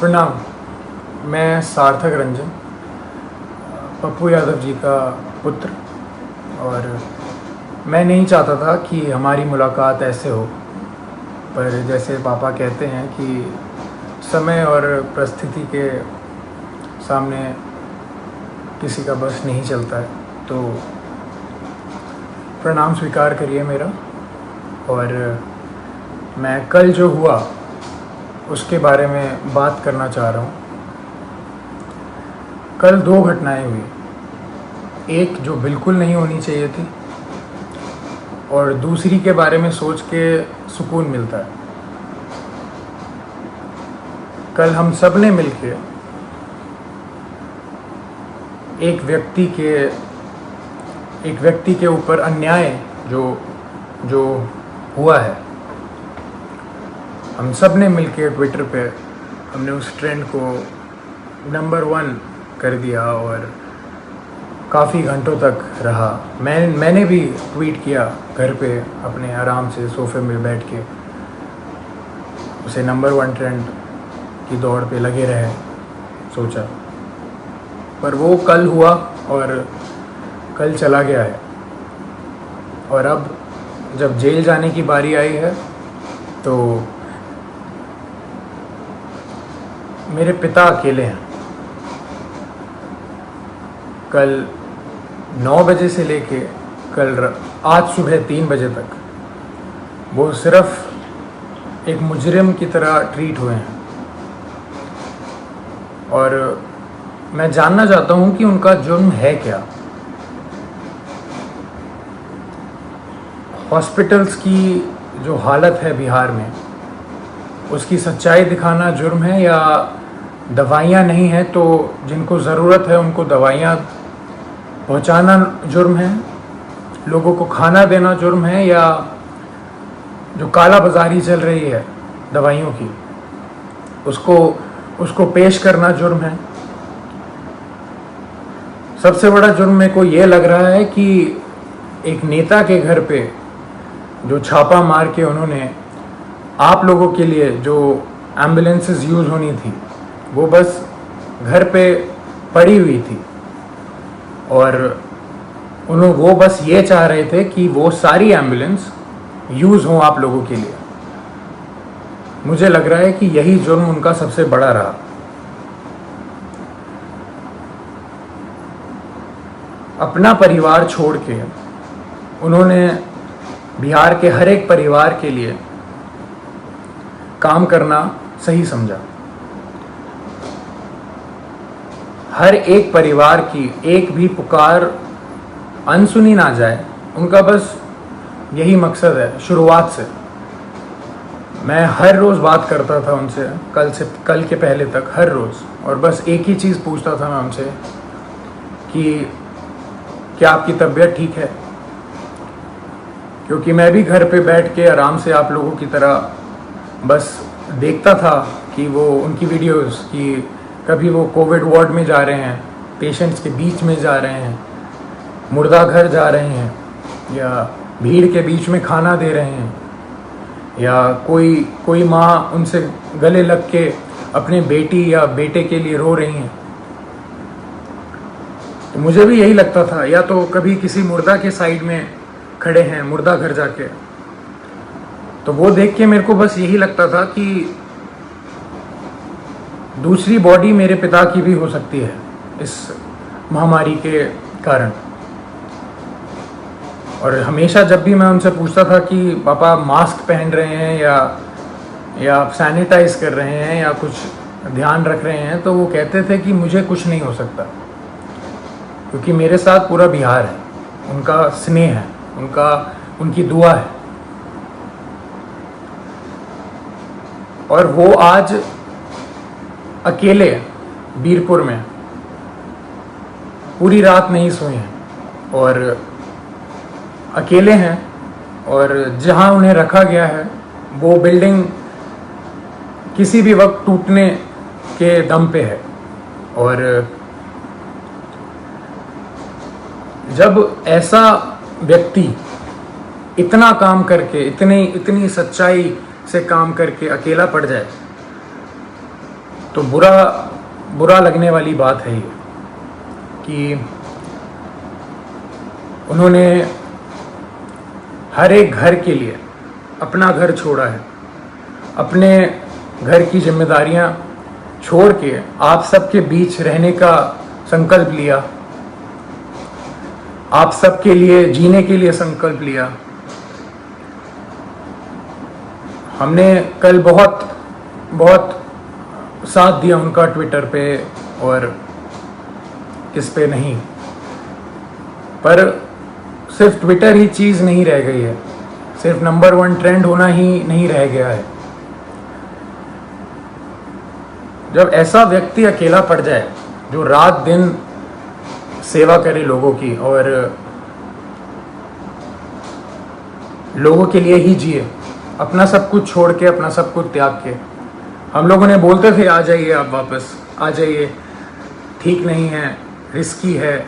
प्रणाम। मैं सार्थक रंजन, पप्पू यादव जी का पुत्र, और मैं नहीं चाहता था कि हमारी मुलाकात ऐसे हो, पर जैसे पापा कहते हैं कि समय और परिस्थिति के सामने किसी का बस नहीं चलता है, तो प्रणाम स्वीकार करिए मेरा। और मैं कल जो हुआ उसके बारे में बात करना चाह रहा हूँ। कल दो घटनाएं हुई, एक जो बिल्कुल नहीं होनी चाहिए थी और दूसरी के बारे में सोच के सुकून मिलता है। कल हम सब ने मिलके एक व्यक्ति के ऊपर अन्याय जो हुआ है, हम सब ने मिलके ट्विटर पे हमने उस ट्रेंड को नंबर 1 कर दिया और काफ़ी घंटों तक रहा। मैंने भी ट्वीट किया घर पे अपने आराम से सोफे में बैठ के, उसे नंबर 1 ट्रेंड की दौड़ पे लगे रहे सोचा। पर वो कल हुआ और कल चला गया है, और अब जब जेल जाने की बारी आई है तो मेरे पिता अकेले हैं। कल 9 बजे से लेके आज सुबह 3 बजे तक वो सिर्फ एक मुजरिम की तरह ट्रीट हुए हैं, और मैं जानना चाहता हूं कि उनका जुर्म है क्या। हॉस्पिटल्स की जो हालत है बिहार में, उसकी सच्चाई दिखाना जुर्म है, या दवाइयाँ नहीं हैं तो जिनको ज़रूरत है उनको दवाइयाँ पहुँचाना जुर्म है, लोगों को खाना देना जुर्म है, या जो काला बाजारी चल रही है दवाइयों की उसको पेश करना जुर्म है। सबसे बड़ा जुर्म मेरे को ये लग रहा है कि एक नेता के घर पे जो छापा मार के उन्होंने आप लोगों के लिए जो एम्बुलेंसेस यूज़ होनी थी वो बस घर पे पड़ी हुई थी, और वो बस ये चाह रहे थे कि वो सारी एम्बुलेंस यूज़ हों आप लोगों के लिए। मुझे लग रहा है कि यही जुर्म उनका सबसे बड़ा रहा। अपना परिवार छोड़ के उन्होंने बिहार के हर एक परिवार के लिए काम करना सही समझा। हर एक परिवार की एक भी पुकार अनसुनी ना जाए, उनका बस यही मकसद है। शुरुआत से मैं हर रोज़ बात करता था उनसे, कल के पहले तक हर रोज़, और बस एक ही चीज़ पूछता था मैं उनसे कि क्या आपकी तबीयत ठीक है, क्योंकि मैं भी घर पे बैठ के आराम से आप लोगों की तरह बस देखता था कि वो उनकी वीडियोस कि कभी वो कोविड वार्ड में जा रहे हैं, पेशेंट्स के बीच में जा रहे हैं, मुर्दा घर जा रहे हैं, या भीड़ के बीच में खाना दे रहे हैं, या कोई माँ उनसे गले लग के अपने बेटी या बेटे के लिए रो रही हैं। तो मुझे भी यही लगता था, या तो कभी किसी मुर्दा के साइड में खड़े हैं मुर्दा घर जाके, तो वो देख के मेरे को बस यही लगता था कि दूसरी बॉडी मेरे पिता की भी हो सकती है इस महामारी के कारण। और हमेशा जब भी मैं उनसे पूछता था कि पापा मास्क पहन रहे हैं या आप सैनिटाइज कर रहे हैं या कुछ ध्यान रख रहे हैं, तो वो कहते थे कि मुझे कुछ नहीं हो सकता, क्योंकि मेरे साथ पूरा बिहार है, उनका स्नेह है, उनकी दुआ है। और वो आज अकेले बीरपुर में पूरी रात नहीं सोए हैं और अकेले हैं, और जहां उन्हें रखा गया है वो बिल्डिंग किसी भी वक्त टूटने के दम पे है। और जब ऐसा व्यक्ति इतना काम करके, इतनी सच्चाई से काम करके अकेला पड़ जाए, तो बुरा लगने वाली बात है ये कि उन्होंने हर एक घर के लिए अपना घर छोड़ा है, अपने घर की जिम्मेदारियां छोड़ के आप सबके बीच रहने का संकल्प लिया, आप सबके लिए जीने के लिए संकल्प लिया। हमने कल बहुत साथ दिया उनका ट्विटर पे और इस पे नहीं, पर सिर्फ ट्विटर ही चीज़ नहीं रह गई है, सिर्फ नंबर 1 ट्रेंड होना ही नहीं रह गया है। जब ऐसा व्यक्ति अकेला पड़ जाए जो रात दिन सेवा करे लोगों की और लोगों के लिए ही जिए, अपना सब कुछ छोड़ के, अपना सब कुछ त्याग के। हम लोगों ने बोलते थे आ जाइए, आप वापस आ जाइए, ठीक नहीं है, रिस्की है,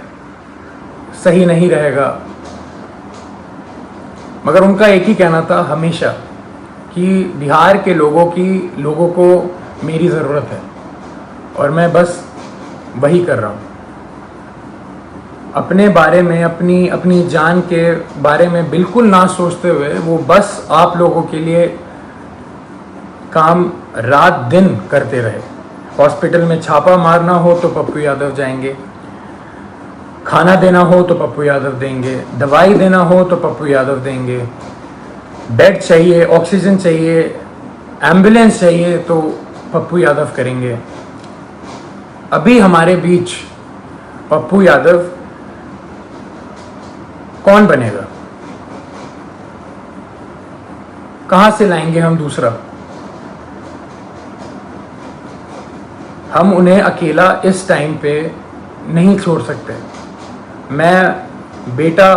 सही नहीं रहेगा, मगर उनका एक ही कहना था हमेशा कि बिहार के लोगों को मेरी ज़रूरत है और मैं बस वही कर रहा हूँ। अपने बारे में, अपनी जान के बारे में बिल्कुल ना सोचते हुए वो बस आप लोगों के लिए काम रात दिन करते रहे। हॉस्पिटल में छापा मारना हो तो पप्पू यादव जाएंगे, खाना देना हो तो पप्पू यादव देंगे, दवाई देना हो तो पप्पू यादव देंगे, बेड चाहिए, ऑक्सीजन चाहिए, एम्बुलेंस चाहिए तो पप्पू यादव करेंगे। अभी हमारे बीच पप्पू यादव कौन बनेगा? कहां से लाएंगे हम दूसरा? हम उन्हें अकेला इस टाइम पे नहीं छोड़ सकते। मैं बेटा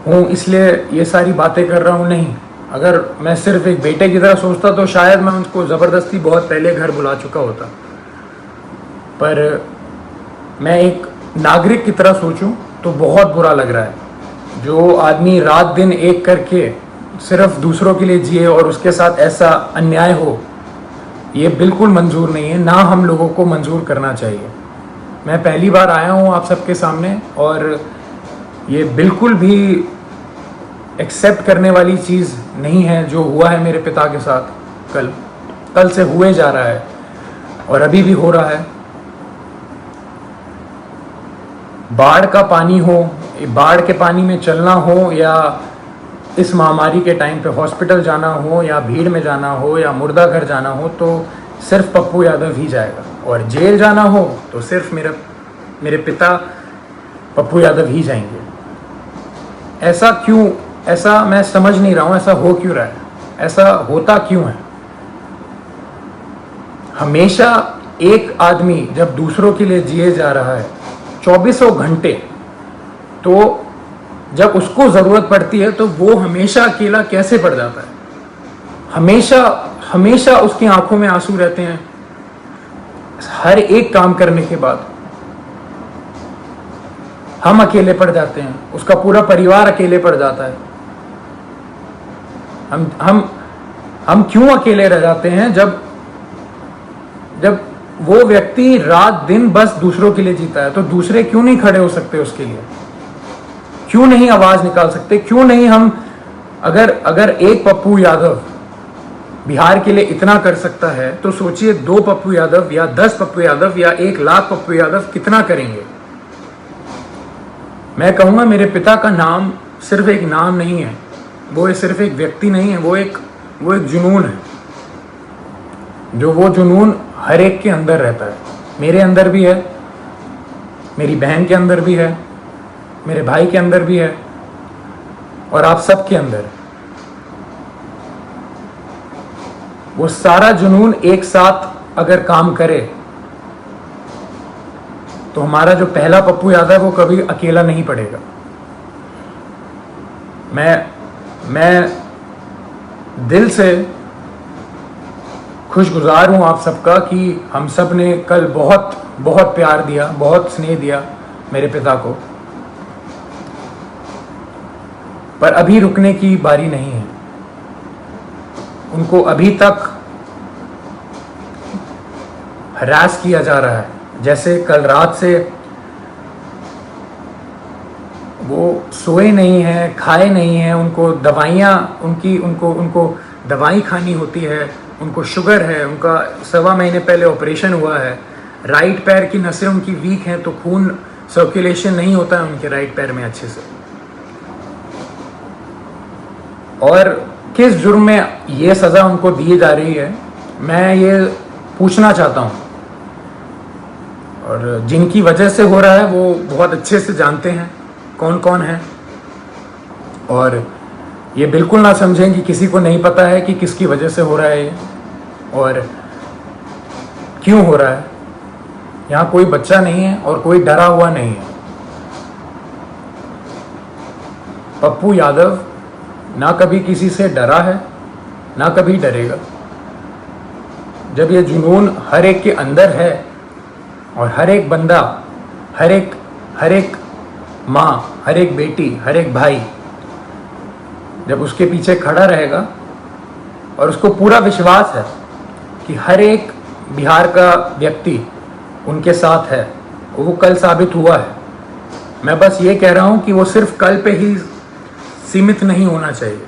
हूँ इसलिए ये सारी बातें कर रहा हूँ, नहीं। अगर मैं सिर्फ एक बेटे की तरह सोचता तो शायद मैं उनको ज़बरदस्ती बहुत पहले घर बुला चुका होता, पर मैं एक नागरिक की तरह सोचूं तो बहुत बुरा लग रहा है। जो आदमी रात दिन एक करके सिर्फ दूसरों के लिए जिए और उसके साथ ऐसा अन्याय हो, ये बिल्कुल मंजूर नहीं है, ना हम लोगों को मंजूर करना चाहिए। मैं पहली बार आया हूँ आप सबके सामने और ये बिल्कुल भी एक्सेप्ट करने वाली चीज़ नहीं है जो हुआ है मेरे पिता के साथ। कल से हुए जा रहा है और अभी भी हो रहा है। बाढ़ का पानी हो, बाढ़ के पानी में चलना हो, या इस महामारी के टाइम पे हॉस्पिटल जाना हो, या भीड़ में जाना हो, या मुर्दा घर जाना हो, तो सिर्फ पप्पू यादव ही जाएगा। और जेल जाना हो तो सिर्फ मेरे पिता पप्पू यादव ही जाएंगे। ऐसा क्यों? ऐसा मैं समझ नहीं रहा हूँ, ऐसा हो क्यों रहा है? ऐसा होता क्यों है? हमेशा एक आदमी जब दूसरों के लिए जिए जा रहा है 2400 घंटे, तो जब उसको ज़रूरत पड़ती है तो वो हमेशा अकेला कैसे पड़ जाता है? हमेशा उसकी आंखों में आंसू रहते हैं हर एक काम करने के बाद। हम अकेले पड़ जाते हैं, उसका पूरा परिवार अकेले पड़ जाता है। हम क्यों अकेले रह जाते हैं जब वो व्यक्ति रात दिन बस दूसरों के लिए जीता है? तो दूसरे क्यों नहीं खड़े हो सकते उसके लिए? क्यों नहीं आवाज निकाल सकते? क्यों नहीं हम अगर एक पप्पू यादव बिहार के लिए इतना कर सकता है तो सोचिए 2 पप्पू यादव या 10 पप्पू यादव या 1 लाख पप्पू यादव कितना करेंगे। मैं कहूंगा मेरे पिता का नाम सिर्फ एक नाम नहीं है, वो सिर्फ एक व्यक्ति नहीं है, वो एक जुनून है। जो वो जुनून हर एक के अंदर रहता है। मेरे अंदर भी है, मेरी बहन के अंदर भी है, मेरे भाई के अंदर भी है, और आप सबके अंदर। वो सारा जुनून एक साथ अगर काम करे तो हमारा जो पहला पप्पू यादव है वो कभी अकेला नहीं पड़ेगा। मैं दिल से खुशगुजार हूँ आप सबका कि हम सब ने कल बहुत बहुत प्यार दिया, बहुत स्नेह दिया मेरे पिता को, पर अभी रुकने की बारी नहीं है। उनको अभी तक हरास किया जा रहा है। जैसे कल रात से वो सोए नहीं हैं, खाए नहीं हैं, उनको दवाइयाँ उनको दवाई खानी होती है, उनको शुगर है, उनका 1.25 महीने पहले ऑपरेशन हुआ है, राइट पैर की नसें उनकी वीक हैं, तो खून सर्कुलेशन नहीं होता है उनके राइट पैर में अच्छे से। और किस जुर्म में ये सज़ा उनको दी जा रही है, मैं ये पूछना चाहता हूँ। और जिनकी वजह से हो रहा है वो बहुत अच्छे से जानते हैं कौन कौन है, और ये बिल्कुल ना समझें कि किसी को नहीं पता है कि किसकी वजह से हो रहा है ये और क्यों हो रहा है। यहाँ कोई बच्चा नहीं है और कोई डरा हुआ नहीं है। पप्पू यादव ना कभी किसी से डरा है, ना कभी डरेगा। जब ये जुनून हर एक के अंदर है और हर एक बंदा, हर एक माँ, हर एक बेटी, हर एक भाई जब उसके पीछे खड़ा रहेगा और उसको पूरा विश्वास है कि हर एक बिहार का व्यक्ति उनके साथ है, वो कल साबित हुआ है। मैं बस ये कह रहा हूँ कि वो सिर्फ कल पे ही सीमित नहीं होना चाहिए,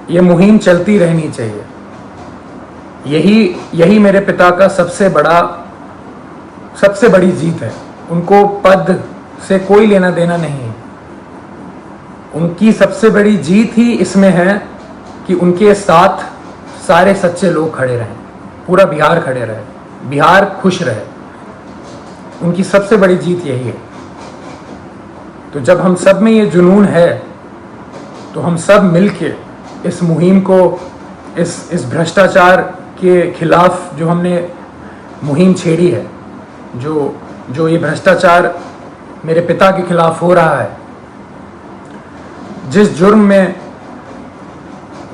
ये मुहिम चलती रहनी चाहिए। यही मेरे पिता का सबसे बड़ी जीत है। उनको पद से कोई लेना देना नहीं है। उनकी सबसे बड़ी जीत ही इसमें है कि उनके साथ सारे सच्चे लोग खड़े रहें, पूरा बिहार खड़े रहे, बिहार खुश रहे। उनकी सबसे बड़ी जीत यही है। तो जब हम सब में ये जुनून है तो हम सब मिलके इस मुहिम को, इस भ्रष्टाचार के खिलाफ जो हमने मुहिम छेड़ी है, जो ये भ्रष्टाचार मेरे पिता के खिलाफ हो रहा है, जिस जुर्म में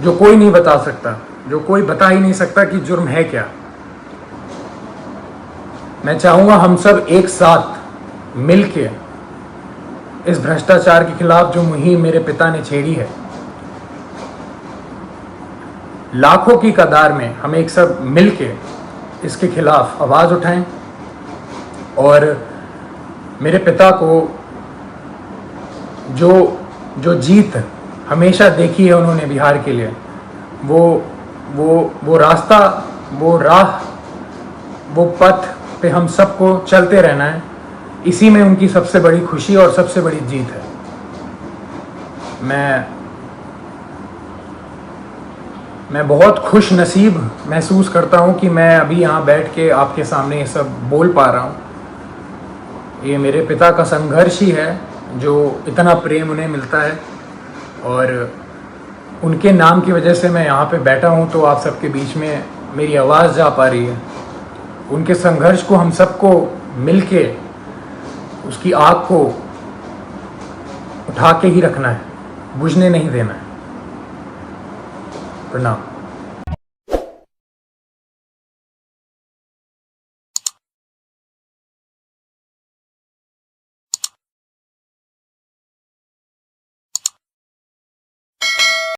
जो कोई नहीं बता सकता, जो कोई बता ही नहीं सकता कि जुर्म है क्या, मैं चाहूँगा हम सब एक साथ मिलके इस भ्रष्टाचार के खिलाफ जो मुहिम मेरे पिता ने छेड़ी है, लाखों की कतार में हम एक सब मिलके इसके खिलाफ आवाज़ उठाएं और मेरे पिता को जो जीत हमेशा देखी है उन्होंने बिहार के लिए, वो रास्ता, वो राह, वो पथ पे हम सबको चलते रहना है। इसी में उनकी सबसे बड़ी खुशी और सबसे बड़ी जीत है। मैं बहुत खुश नसीब महसूस करता हूँ कि मैं अभी यहाँ बैठ के आपके सामने ये सब बोल पा रहा हूँ। ये मेरे पिता का संघर्ष ही है जो इतना प्रेम उन्हें मिलता है, और उनके नाम की वजह से मैं यहाँ पे बैठा हूँ तो आप सबके बीच में मेरी आवाज़ जा पा रही है। उनके संघर्ष को हम सबको मिलके उसकी आग को उठा के ही रखना है, बुझने नहीं देना है। प्रणाम।